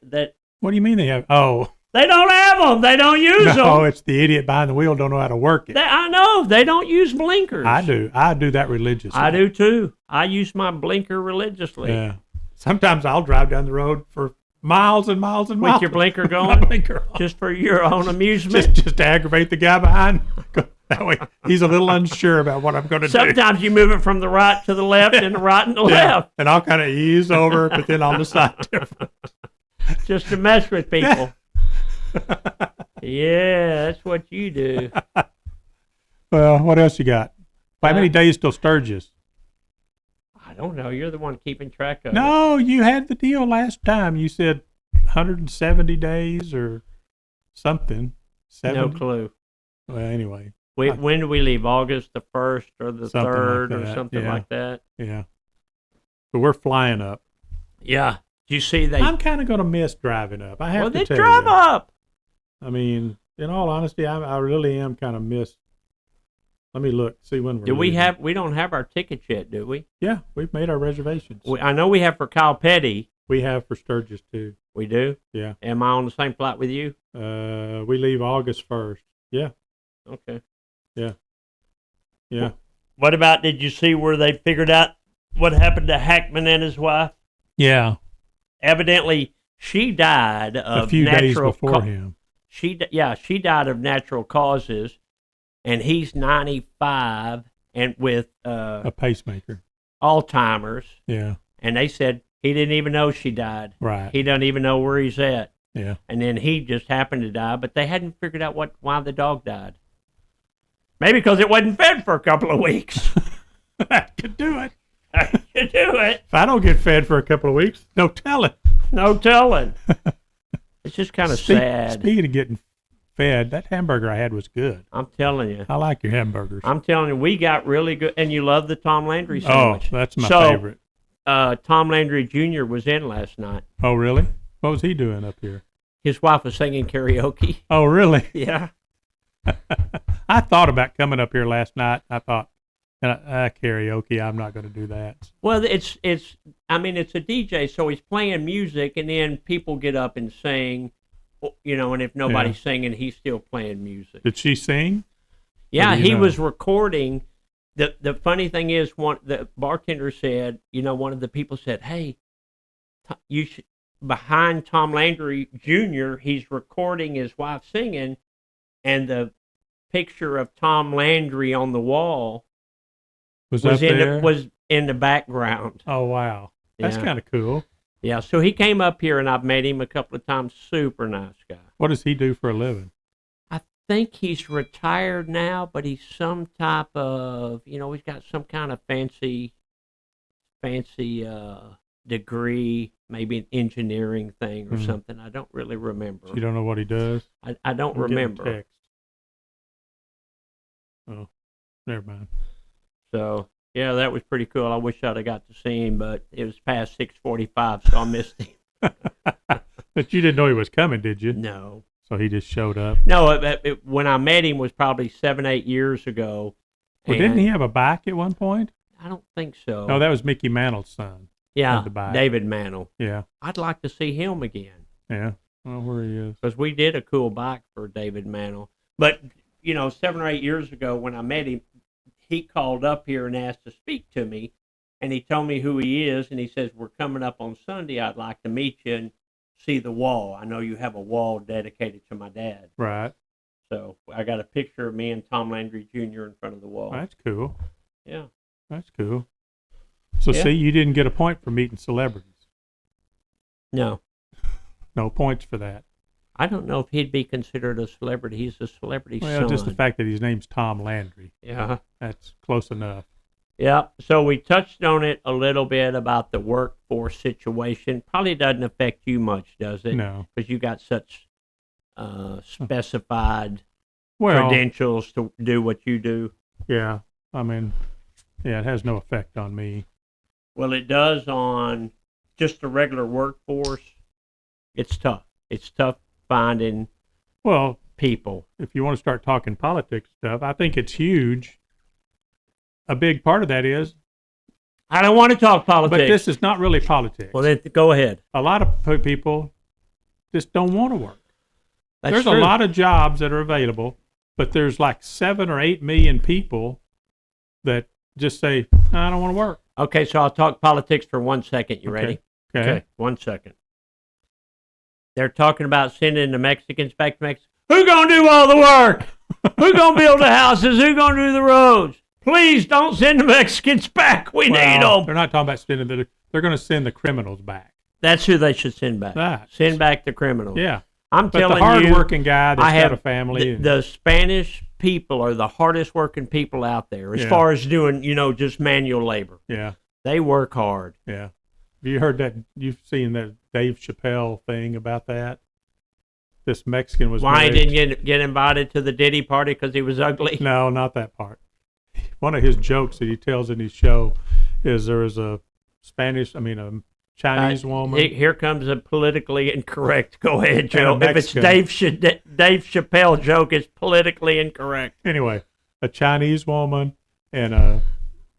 What do you mean they have? Oh, they don't have them. They don't use no, them. it's the idiot behind the wheel don't know how to work it. I know. They don't use blinkers. I do. I do that religiously. I do too. I use my blinker religiously. Yeah. Sometimes I'll drive down the road for miles and miles and miles. With your blinker My going? blinker on. Just for your own amusement? Just to aggravate the guy behind. That way he's a little unsure about what I'm going to do. Sometimes you move it from the right to the left and the right and the left. And I'll kind of ease over, but then I'll decide different. Just to mess with people. Yeah, that's what you do. Well, what else you got? How many days till Sturgis? I don't know. You're the one keeping track of it. No, you had the deal last time. You said 170 days or something. 70? No clue. Well, anyway. When do we leave? August the 1st or the Something 3rd like or that, something yeah. like that? Yeah. But we're flying up. Yeah. Do you see they? I'm kind of going to miss driving up. I have well, to they tell drive you. up. I mean, in all honesty, I really am kind of missed. Let me look, see when we're Do we leaving. have? We don't have our tickets yet, do we? Yeah, we've made our reservations. I know we have for Kyle Petty. We have for Sturgis, too. We do. Yeah. Am I on the same flight with you? We leave August 1st. Yeah. Okay. Yeah. Yeah. What about? Did you see where they figured out what happened to Hackman and his wife? Yeah. Evidently, she died of A few days natural before him. She died of natural causes, and he's 95 and with A pacemaker. Alzheimer's. Yeah. And they said he didn't even know she died. Right. He doesn't even know where he's at. Yeah. And then he just happened to die, but they hadn't figured out why the dog died. Maybe because it wasn't fed for a couple of weeks. I could do it. You do it. If I don't get fed for a couple of weeks, no telling. No telling. It's just kind of sad. Speaking of getting fed, that hamburger I had was good. I'm telling you. I like your hamburgers. I'm telling you, we got really good. And you love the Tom Landry Oh, sandwich. that's my So, favorite. Tom Landry Jr. was in last night. Oh, really? What was he doing up here? His wife was singing karaoke. Oh, really? Yeah. I thought about coming up here last night. I thought, karaoke, I'm not going to do that. Well, it's a DJ, so he's playing music, and then people get up and sing, and if nobody's singing, he's still playing music. Did she sing? Yeah, do you he know? was recording. The funny thing is, the bartender said, one of the people said, "Hey, you should." Behind Tom Landry Jr., he's recording his wife singing, and the picture of Tom Landry on the wall Was was there? in the background. Oh, wow. That's Yeah. kind of cool. Yeah, so he came up here, and I've met him a couple of times. Super nice guy. What does he do for a living? I think he's retired now, but he's some type of, he's got some kind of fancy degree, maybe an engineering thing or something. I don't really remember. You don't know what he does? I don't I'm getting remember. text. Oh, never mind. So, yeah, that was pretty cool. I wish I'd have got to see him, but it was past 6:45, so I missed him. But you didn't know he was coming, did you? No. So he just showed up. No, when I met him was probably 7-8 years ago. Well, didn't he have a bike at one point? I don't think so. No, that was Mickey Mantle's son. yeah, had the bike. David Mantle. Yeah, I'd like to see him again. yeah. I don't know where he is. Because we did a cool bike for David Mantle. But, 7 or 8 years ago when I met him, he called up here and asked to speak to me. And he told me who he is. And he says, we're coming up on Sunday. I'd like to meet you and see the wall. I know you have a wall dedicated to my dad. Right. So I got a picture of me and Tom Landry Jr. in front of the wall. That's cool. Yeah. That's cool. So, Yeah. see, you didn't get a point for meeting celebrities. No. No points for that. I don't know if he'd be considered a celebrity. He's a celebrity Well, son. just the fact that his name's Tom Landry. Yeah. That's close enough. Yeah. So we touched on it a little bit about the workforce situation. Probably doesn't affect you much, does it? No. Because you got such specified Well, credentials to do what you do. yeah. I mean, yeah, it has no effect on me. Well, it does on just the regular workforce. It's tough. It's tough finding Well, people. if you want to start talking politics stuff, I think it's huge. A big part of that is I don't want to talk politics. But this is not really politics. Well, then go ahead. A lot of people just don't want to work. There's true. a lot of jobs that are available, but there's like 7 or 8 million people that just say, I don't want to work. Okay, so I'll talk politics for 1 second. You ready? Okay. 1 second. They're talking about sending the Mexicans back to Mexico. Who's going to do all the work? Who's going to build the houses? Who's going to do the roads? Please don't send the Mexicans back. We need them. They're not talking about sending they're going to send the criminals back. That's who they should send back. Send back the criminals. Yeah. I'm but telling the you. hard-working guy that's I have got a family. The Spanish people are the hardest working people out there as far as doing, just manual labor. Yeah. They work hard. Yeah. Have you heard that? You've seen that Dave Chappelle thing about that? This Mexican was Why married. didn't get invited to the Diddy party because he was ugly? No, not that part. One of his jokes that he tells in his show is there is a Chinese woman. Here comes a politically incorrect. Go ahead, Joe. And a If it's Mexican. Dave Chappelle joke, it's politically incorrect. Anyway, a Chinese woman and a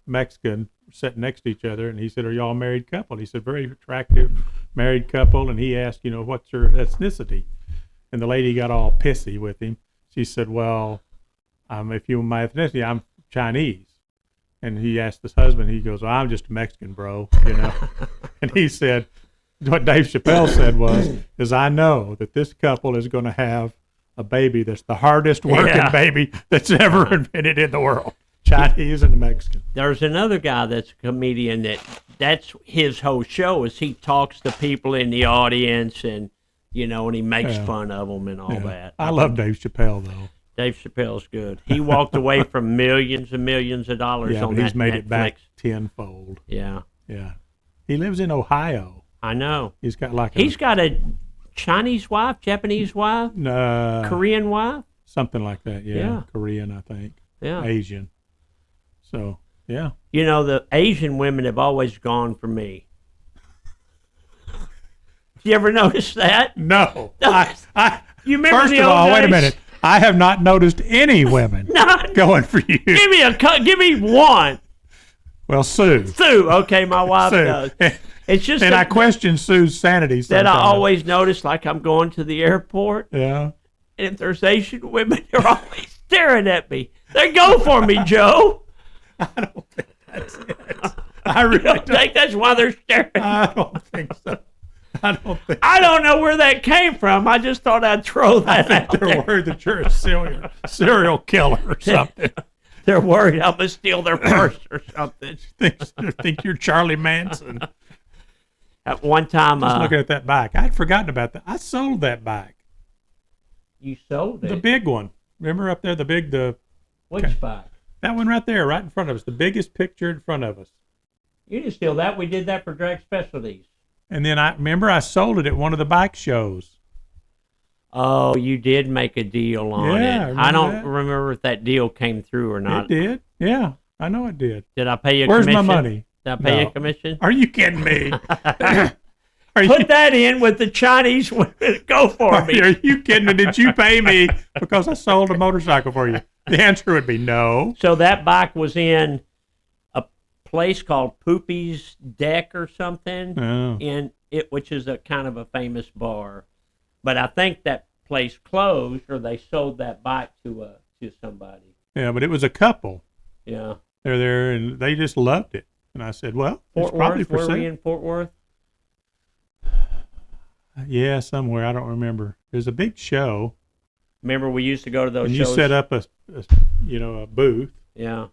Mexican sitting next to each other, and he said, "Are y'all a married couple?" He said, "Very attractive married couple." And he asked, "What's your ethnicity?" And the lady got all pissy with him. She said, "Well, if you my ethnicity, I'm Chinese." And he asked his husband, he goes, "Well, I'm just a Mexican, bro," And he said, what Dave Chappelle said is I know that this couple is going to have a baby that's the hardest working baby that's ever invented in the world. Chinese and a Mexican. There's another guy that's a comedian that's his whole show is he talks to people in the audience and he makes fun of them and all that. I love Dave Chappelle though. Dave Chappelle's good. He walked away from millions and millions of dollars on but that he's made Netflix. it back tenfold. Yeah. Yeah. He lives in Ohio. I know. He's got He's got a Chinese wife, Japanese wife, Korean wife. Something like that, yeah. Korean, I think. Yeah. Asian. So, yeah. The Asian women have always gone for me. You ever notice that? No. You remember First the of old all, days? wait a minute. I have not noticed any women going for you. Give me one. Well, Sue. Sue. Okay, my wife Sue. does. It's just I question Sue's sanity sometimes. that I always notice, like I'm going to the airport. Yeah. And if there's Asian women, they're always staring at me. They go for me, Joe. I don't think that's it. I really don't think that's why they're staring. I don't think so. I don't know where that came from. I just thought I'd throw that out they're there. worried that you're a serial killer or something. They're worried I'm going to steal their purse or something. think you're Charlie Manson. At one time... Just looking at that bike. I'd forgotten about that. I sold that bike. You sold it? The big one. Remember up there, Which bike? That one right there, right in front of us. The biggest picture in front of us. You didn't steal that. We did that for Drag Specialties. And then I sold it at one of the bike shows. Oh, you did make a deal on it. I don't remember if that deal came through or not. It did. Yeah, I know it did. Did I pay you a Where's commission? my money? Did I pay you a commission? Are you kidding me? Put that in with the Chinese women. Go for me. Are you kidding me? Did you pay me because I sold a motorcycle for you? The answer would be no. So that bike was in a place called Poopy's Deck or something, which is a kind of a famous bar. But I think that place closed, or they sold that bike to somebody. Yeah, but it was a couple. Yeah, they're there, and they just loved it. And I said, "Well, it's probably for sale." Were we in Fort Worth? Yeah, somewhere. I don't remember. There's a big show. Remember, we used to go to those and shows. You set up a booth. Yeah.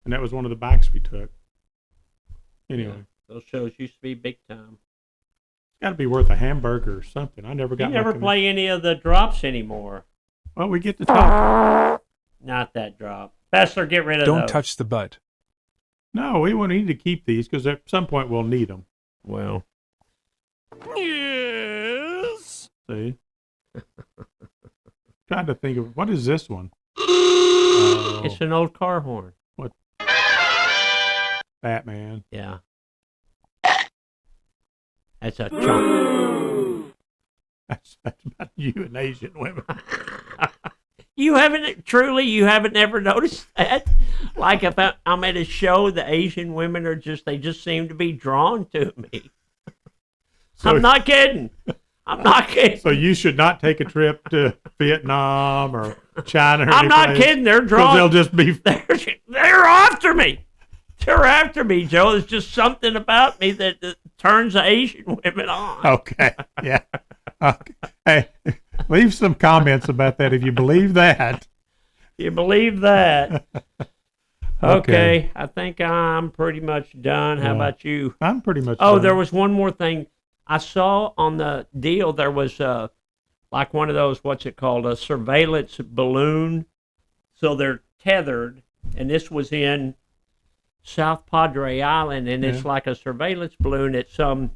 And that was one of the bikes we took. Anyway. Yeah, those shows used to be big time. It's got to be worth a hamburger or something. I never got. You never play any of the drops anymore. Well, we get to talk. Not that drop. Bessler, get rid of those. Don't touch the butt. No, we won't need to keep these because at some point we'll need them. Well. Yes. See? Trying to think of, what is this one? It's an old car horn. What? Batman. Yeah. That's a chunk. That's about you and Asian women. You haven't ever noticed that? Like if I'm at a show, the Asian women they just seem to be drawn to me. So, I'm not kidding. So you should not take a trip to Vietnam or China or I'm not anyplace, kidding. They're 'cause drawn. they'll just be... They're after me. They're after me, Joe. There's just something about me that turns the Asian women on. Okay, yeah. Okay. Hey, leave some comments about that if you believe that. You believe that? Okay, I think I'm pretty much done. How about you? I'm pretty much Oh, done. there was one more thing. I saw on the deal there was like one of those, what's it called, a surveillance balloon. So they're tethered, and this was in South Padre Island, and it's like a surveillance balloon at some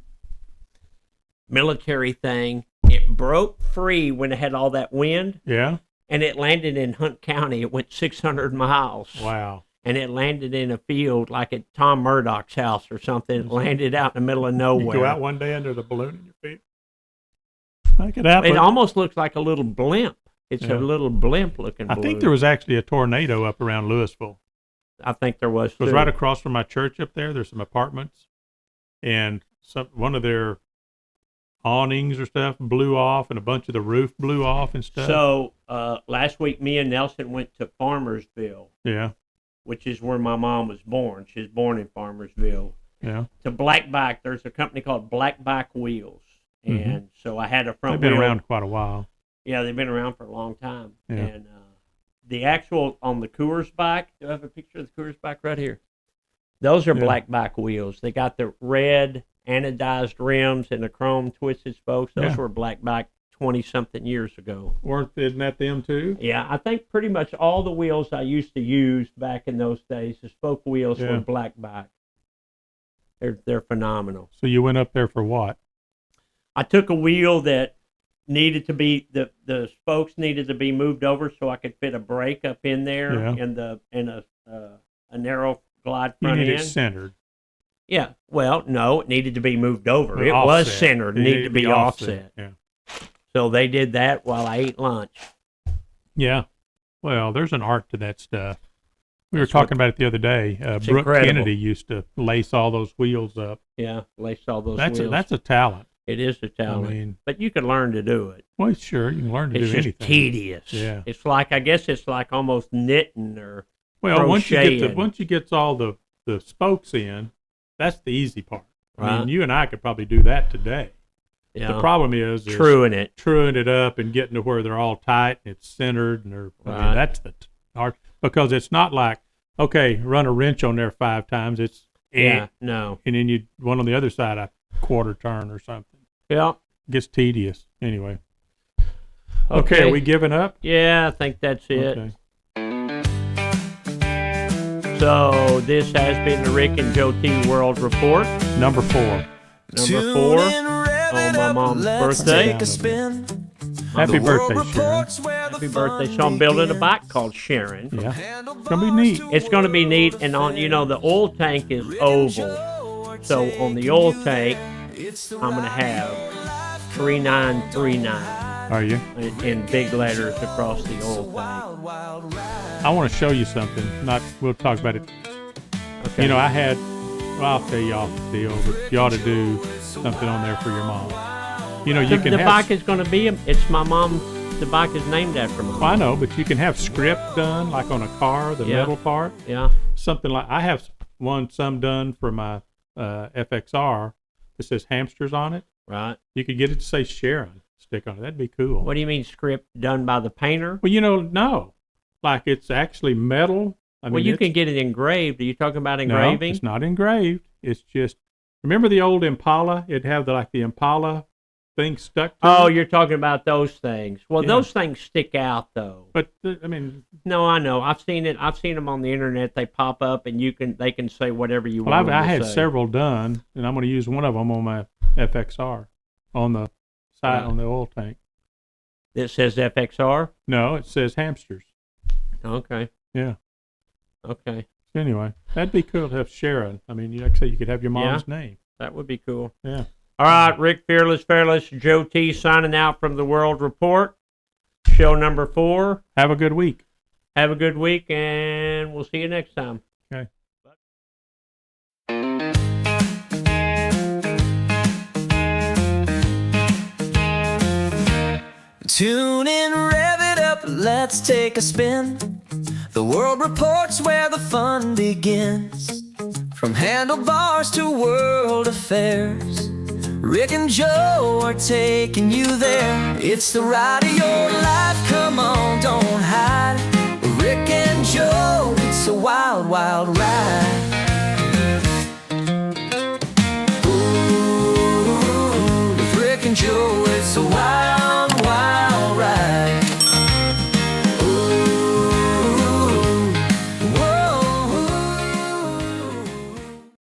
military thing. It broke free when it had all that wind. Yeah? And it landed in Hunt County. It went 600 miles. Wow. And it landed in a field like at Tom Murdoch's house or something. It landed out in the middle of nowhere. You go out one day under the balloon in your feet. That could happen. It almost looks like a little blimp. It's a little blimp-looking balloon. I think there was actually a tornado up around Louisville. I think there was, It was too. right across from my church up there. There's some apartments. And one of their awnings or stuff blew off, and a bunch of the roof blew off and stuff. So last week, me and Nelson went to Farmersville, Yeah. which is where my mom was born. She was born in Farmersville. Yeah. To Blackback, there's a company called Blackback Wheels. And so I had a front They've been wheel. around quite a while. Yeah, they've been around for a long time. Yeah. And the actual, on the Coors bike, do I have a picture of the Coors bike right here? Those are Blackback wheels. They got the red anodized rims and the chrome twisted spokes. Those were Blackback 20-something years ago. Isn't that them too? Yeah, I think pretty much all the wheels I used to use back in those days, the spoke wheels were Blackback. They're phenomenal. So you went up there for what? I took a wheel that needed to be the spokes needed to be moved over so I could fit a brake up in there and a narrow glide front You need end. it centered. Yeah. Well, no, it needed to be moved over. Or it was offset. centered. It needed to be offset. Yeah. So they did that while I ate lunch. Yeah. Well, there's an art to that stuff. We were talking about it the other day. Brooke incredible. Kennedy used to lace all those wheels up. Yeah, laced all those wheels. That's a talent. It is a talent. I mean, but you can learn to do it. well, sure, you can learn to It's do just anything. tedious. Yeah. It's like, I guess it's like almost knitting or Well, once crocheting. you get all the spokes in, that's the easy part. I Right. mean, you and I could probably do that today. Yeah. The problem is Truing it. up and getting to where they're all tight and it's centered, and I mean, Right. that's the art, because it's not like, okay, run a wrench on there 5 times. It's no. and then you one on the other side a quarter turn or something. Yeah. It gets tedious anyway. Okay, are we giving up? Yeah, I think that's it. Okay. So this has been the Rick and Joe T World Report. Number 4. Number 4 on my mom's birthday. Take a spin. Happy birthday, Sharon. Happy birthday. So I'm building a bike called Sharon. Yeah. It's going to be neat. It's going to be neat, and on the oil tank is oval. So on the oil tank, I'm going to have 3939 Are you? in big letters across the oil tank. I want to show you something. We'll talk about it. Okay. I'll tell you off the deal, but you ought to do something on there for your mom. You can the have... bike is going to be, it's my mom, the bike is named after my mom. Well, I know, but you can have script done, like on a car, the metal part. Yeah. Something like, I have some done for my FXR that says hamsters on it. Right. You could get it to say Sharon, stick on it. That'd be cool. What do you mean script done by the painter? Well, no. Like it's actually metal. You can get it engraved. Are you talking about engraving? No, it's not engraved. It's just, remember the old Impala? It'd have the Impala thing stuck to Oh, it. you're talking about those things. Well, Yeah. those things stick out though. But No, I know. I've seen it. I've seen them on the internet. They pop up, and they can say whatever you well, want. I them to had say. several done, and I'm going to use one of them on my FXR on the side Right. on the oil tank. It says FXR. No, it says hamsters. Okay. Yeah. Okay. Anyway, that'd be cool to have Sharon. I mean, like I say, you could have your mom's name. That would be cool. Yeah. All right, Rick, Fearless, Joe T signing out from the World Report. show number 4. Have a good week. Have a good week, and we'll see you next time. Okay. Tune in, rev it up, let's take a spin. The world reports where the fun begins. From handlebars to world affairs, Rick and Joe are taking you there. It's the ride of your life, come on, don't hide. Rick and Joe, it's a wild, wild ride.